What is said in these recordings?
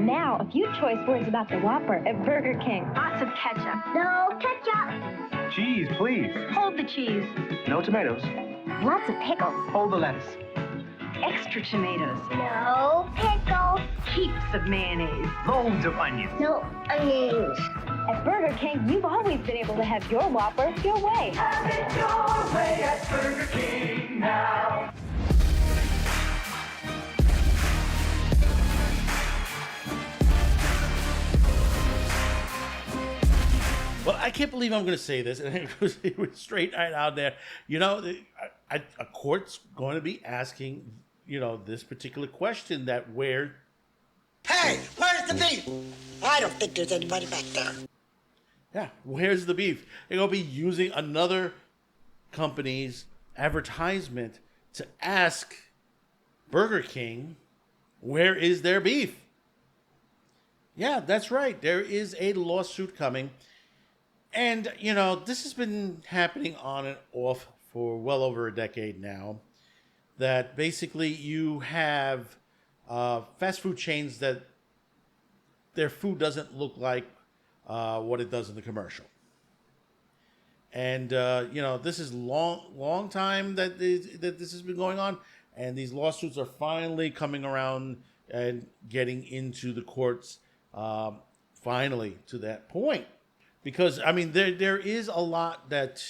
And now, a few choice words about the Whopper at Burger King. Lots of ketchup. No ketchup. Cheese, please. Hold the cheese. No tomatoes. Lots of pickles. Hold the lettuce. Extra tomatoes. No pickles. Heaps of mayonnaise. Loads of onions. No onions. At Burger King, you've always been able to have your Whopper your way. Have it your way at Burger King now. Well, I can't believe I'm going to say this, and it was straight right out there. You know, a court's going to be asking, you know, this particular question that where. Hey, where's the beef? I don't think there's anybody back there. Yeah, where's the beef? They're going to be using another company's advertisement to ask Burger King, where is their beef? Yeah, that's right. There is a lawsuit coming. And, you know, this has been happening on and off for well over a decade now. That basically you have fast food chains that their food doesn't look like what it does in the commercial. And, you know, this is long time that this has been going on. And these lawsuits are finally coming around and getting into the courts finally to that point. Because, I mean, there is a lot that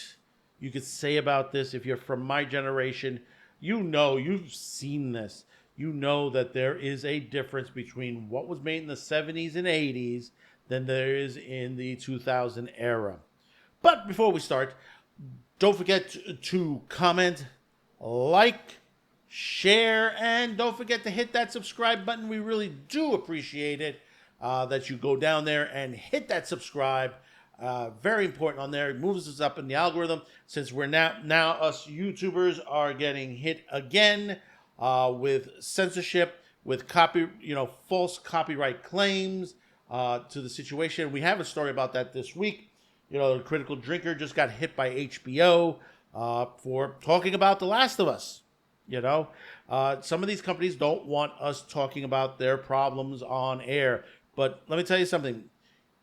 you could say about this. If you're from my generation, you know, you've seen this. You know that there is a difference between what was made in the 70s and 80s than there is in the 2000 era. But before we start, don't forget to comment, like, share, and don't forget to hit that subscribe button. We really do appreciate it that you go down there and hit that subscribe. Very important on there. It moves us up in the algorithm since we're now us YouTubers are getting hit again with censorship, with false copyright claims to the situation. We have a story about that this week. You know, the Critical Drinker just got hit by HBO for talking about The Last of Us. You know, some of these companies don't want us talking about their problems on air. But let me tell you something.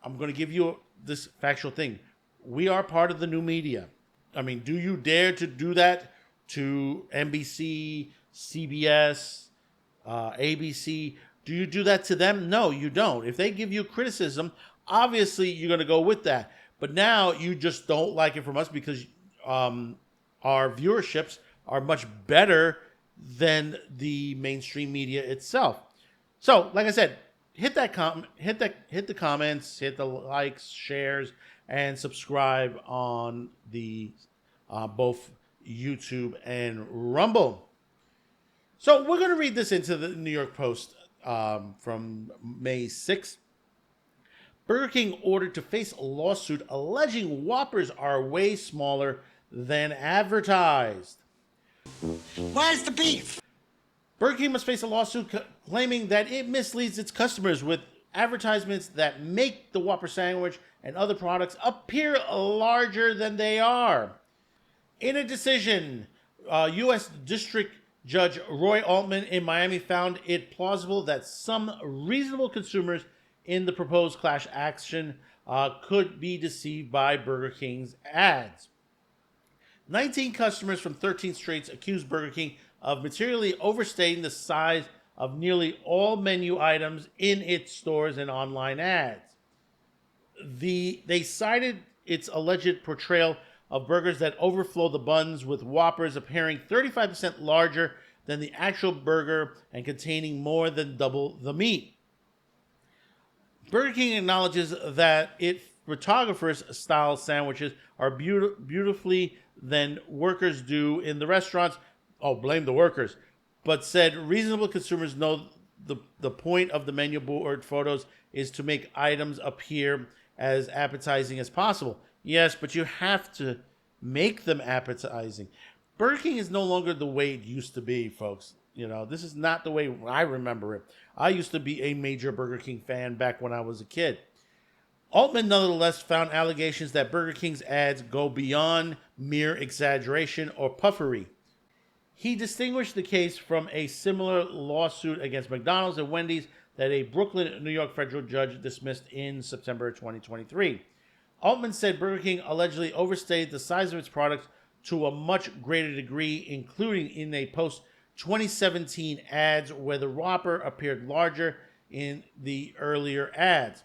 I'm going to give you this factual thing. We are part of the new media. I mean, do you dare to do that to NBC, CBS, ABC? Do you do that to them? No, you don't. If they give you criticism, obviously you're going to go with that. But now you just don't like it from us because our viewerships are much better than the mainstream media itself. So, like I said, hit the comments, hit the likes, shares, and subscribe on the both YouTube and Rumble. So we're going to read this into the New York Post from May 6th. Burger King ordered to face a lawsuit alleging Whoppers are way smaller than advertised. Where's the beef? Burger King must face a lawsuit claiming that it misleads its customers with advertisements that make the Whopper sandwich and other products appear larger than they are. In a decision, U.S. District Judge Roy Altman in Miami found it plausible that some reasonable consumers in the proposed class action could be deceived by Burger King's ads. 19 customers from 13 states accused Burger King of materially overstating the size of nearly all menu items in its stores and online ads. They cited its alleged portrayal of burgers that overflow the buns, with Whoppers appearing 35% larger than the actual burger and containing more than double the meat. Burger King acknowledges that its photographers' style sandwiches are beautifully than workers do in the restaurants. Oh, blame the workers. But said reasonable consumers know the point of the menu board photos is to make items appear as appetizing as possible. Yes, but you have to make them appetizing. Burger King is no longer the way it used to be, folks. You know, this is not the way I remember it. I used to be a major Burger King fan back when I was a kid. Altman nonetheless found allegations that Burger King's ads go beyond mere exaggeration or puffery. He distinguished the case from a similar lawsuit against McDonald's and Wendy's that a Brooklyn, New York federal judge dismissed in September 2023. Altman said Burger King allegedly overstated the size of its products to a much greater degree, including in a post-2017 ads where the Whopper appeared larger in the earlier ads.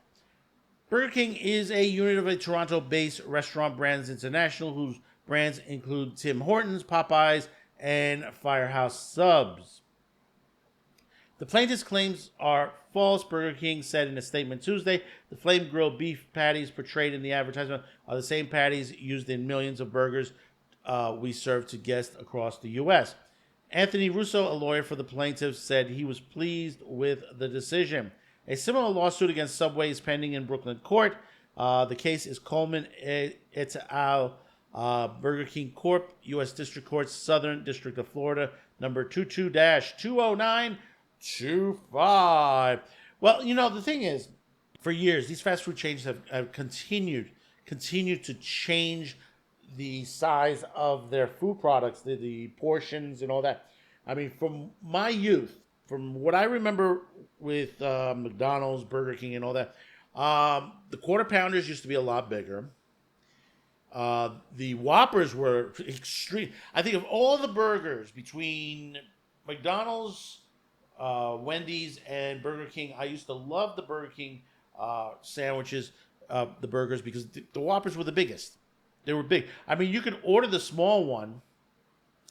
Burger King is a unit of a Toronto-based Restaurant Brands International, whose brands include Tim Hortons, Popeyes, and Firehouse Subs. The plaintiff's claims are false, Burger King said in a statement Tuesday. The flame grilled beef patties portrayed in the advertisement are the same patties used in millions of burgers we serve to guests across the U.S. Anthony Russo, a lawyer for the plaintiffs, said he was pleased with the decision. A similar lawsuit against Subway is pending in Brooklyn court. The case is Coleman et al. Burger King Corp., U.S. District Court, Southern District of Florida, number 22-20925. Well, the thing is, for years, these fast food chains have continued to change the size of their food products, the portions and all that. I mean, from my youth, from what I remember with McDonald's, Burger King, and all that, the quarter pounders used to be a lot bigger. The Whoppers were extreme. I think of all the burgers between McDonald's, Wendy's, and Burger King, I used to love the Burger King sandwiches, the burgers, because the Whoppers were the biggest. They were big. I mean, you could order the small one,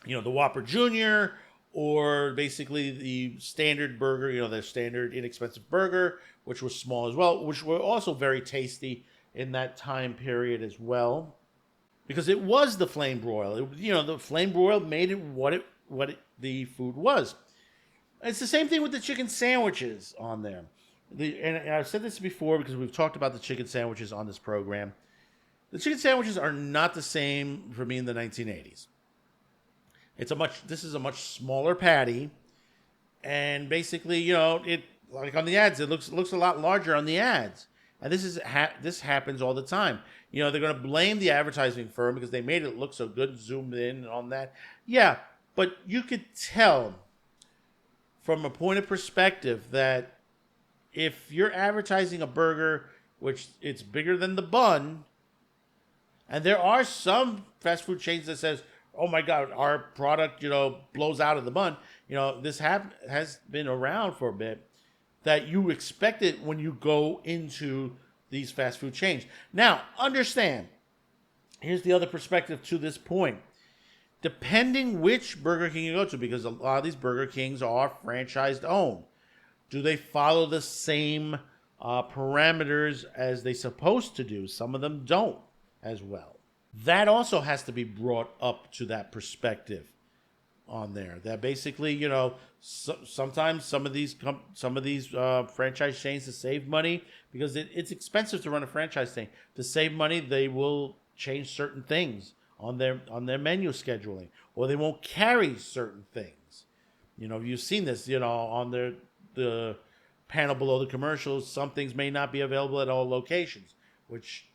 the Whopper Jr., or basically the standard burger, their standard inexpensive burger, which was small as well, which were also very tasty in that time period as well, because it was the flame broil. The flame broil made it what the food was. It's the same thing with the chicken sandwiches on there. And I've said this before because we've talked about the chicken sandwiches on this program. The chicken sandwiches are not the same for me in the 1980s. This is a much smaller patty, and basically, it, like on the ads, it looks a lot larger on the ads. And this happens all the time. They're going to blame the advertising firm because they made it look so good, zoomed in on that. Yeah, but you could tell from a point of perspective that if you're advertising a burger, which it's bigger than the bun, and there are some fast food chains that says, oh my God, our product, blows out of the bun. This has been around for a bit, that you expect it when you go into these fast food chains. Now, understand, here's the other perspective to this point. Depending which Burger King you go to, because a lot of these Burger Kings are franchised owned, do they follow the same parameters as they're supposed to do? Some of them don't as well. That also has to be brought up to that perspective on there. That basically, sometimes some of these franchise chains, to save money, because it's expensive to run a franchise chain. To save money, they will change certain things on their menu scheduling, or they won't carry certain things. You've seen this, on the panel below the commercials. Some things may not be available at all locations, which,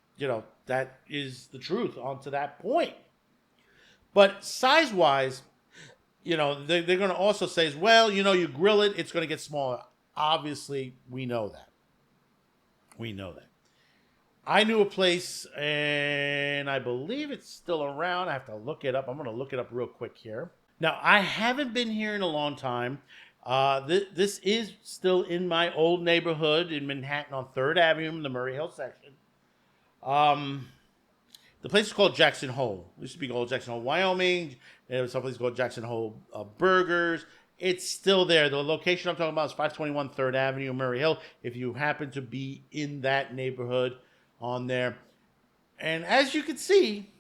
that is the truth onto that point. But size-wise, they're going to also say, you grill it, it's going to get smaller. Obviously, we know that. I knew a place, and I believe it's still around. I have to look it up. I'm going to look it up real quick here. Now, I haven't been here in a long time. This is still in my old neighborhood in Manhattan on 3rd Avenue in the Murray Hill section. The place is called Jackson Hole. It used to be called Jackson Hole, Wyoming. There was someplace called Jackson Hole Burgers. It's still there. The location I'm talking about is 521 3rd Avenue, Murray Hill, if you happen to be in that neighborhood on there. And as you can see,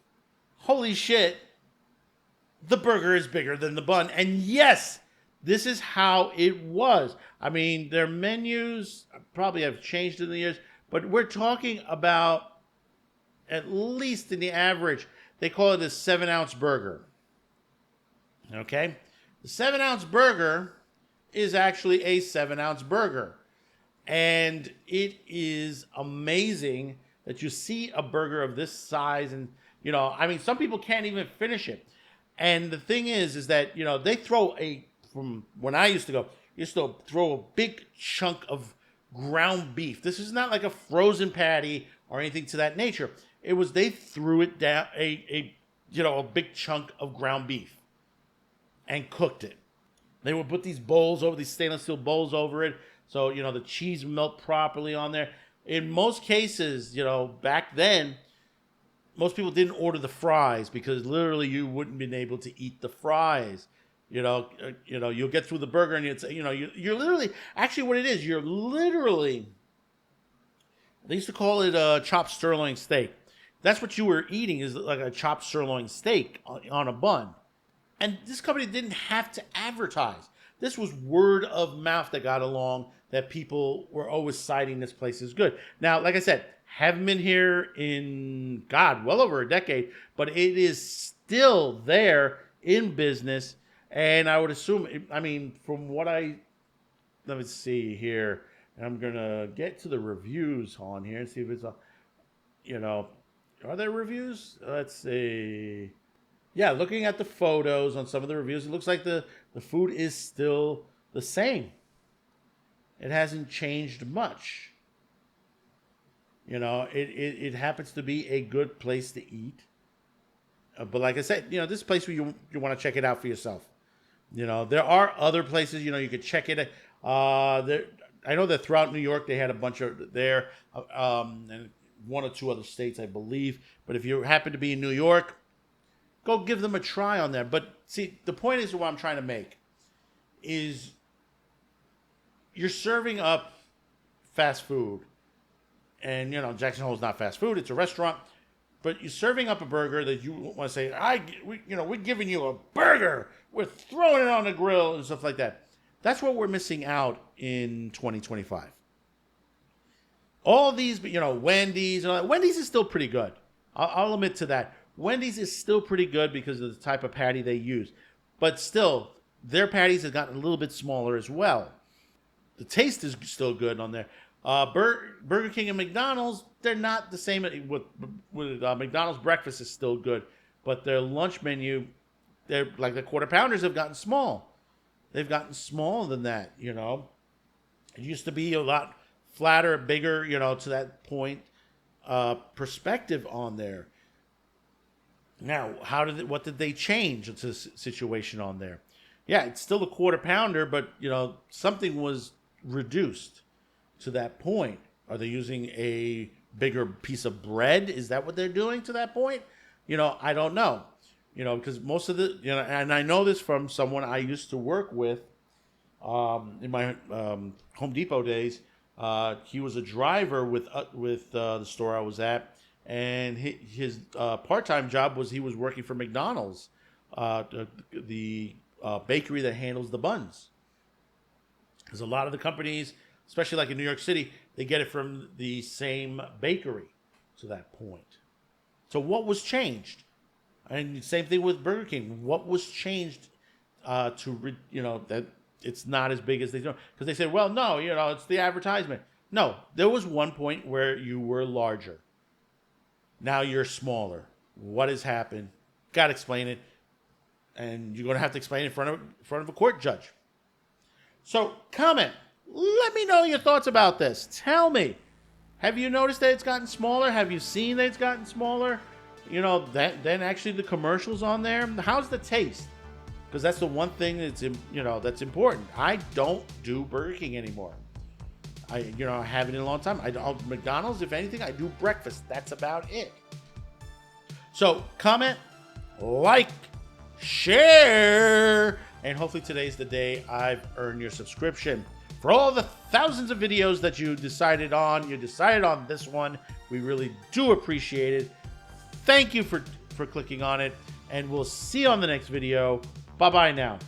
holy shit, the burger is bigger than the bun. And yes, this is how it was. I mean, their menus probably have changed in the years, but we're talking about, at least in the average, they call it a 7-ounce burger. Okay? The 7-ounce burger is actually a 7-ounce burger. And it is amazing that you see a burger of this size. And, some people can't even finish it. And the thing is that, they throw from when I used to go, used to throw a big chunk of ground beef. This is not like a frozen patty or anything to that nature. It was, they threw it down a big chunk of ground beef and cooked it. They would put these bowls over, these stainless steel bowls over it, so the cheese would melt properly on there. In most cases, back then, most people didn't order the fries because literally you wouldn't been able to eat the fries. You'll get through the burger and you're literally, actually what it is, you're literally, they used to call it a chopped sirloin steak. That's what you were eating, is like a chopped sirloin steak on a bun. And this company didn't have to advertise. This was word of mouth that got along, that people were always citing this place as good. Now, like I said, haven't been here in, well over a decade, but it is still there in business. And I would assume, from what let me see here. I'm going to get to the reviews on here and see if it's, are there reviews? Let's see. Yeah, looking at the photos on some of the reviews, it looks like the food is still the same. It hasn't changed much. It happens to be a good place to eat. But like I said, this place where you want to check it out for yourself. There are other places, you could check it. I know that throughout New York, they had a bunch of there, and one or two other states, I believe. But if you happen to be in New York, go give them a try on there. But see, the point is, what I'm trying to make is, you're serving up fast food, and Jackson Hole is not fast food; it's a restaurant. But you're serving up a burger that you want to say, we're giving you a burger, we're throwing it on the grill and stuff like that. That's what we're missing out in 2025. All these, Wendy's, and all that. Wendy's is still pretty good. I'll admit to that. Wendy's is still pretty good because of the type of patty they use. But still, their patties have gotten a little bit smaller as well. The taste is still good on there. Burger King and McDonald's, they're not the same. With McDonald's breakfast is still good, but their lunch menu, they're like the quarter pounders have gotten small. They've gotten smaller than that. It used to be a lot flatter, bigger. To that point, perspective on there. Now, what did they change? It's a situation on there. Yeah, it's still a quarter pounder, but something was reduced to that point. Are they using a bigger piece of bread? Is that what they're doing to that point? I don't know. Because most of the, and I know this from someone I used to work with in my Home Depot days. He was a driver with the store I was at, and his part-time job was he was working for McDonald's, the bakery that handles the buns. Because a lot of the companies, especially like in New York City, they get it from the same bakery to that point. So what was changed? And same thing with Burger King. What was changed that it's not as big as they do? Because they said, well, no, it's the advertisement. No, there was one point where you were larger. Now you're smaller. What has happened? Got to explain it. And you're going to have to explain it in front of a court judge. So comment. Let me know your thoughts about this. Tell me. Have you noticed that it's gotten smaller? Have you seen that it's gotten smaller? Then actually the commercials on there. How's the taste? Because that's the one thing that's that's important. I don't do Burger King anymore. I haven't in a long time. McDonald's, if anything, I do breakfast. That's about it. So comment, like, share, and hopefully today's the day I've earned your subscription. For all the thousands of videos that you decided on this one. We really do appreciate it. Thank you for clicking on it, and we'll see you on the next video. Bye-bye now.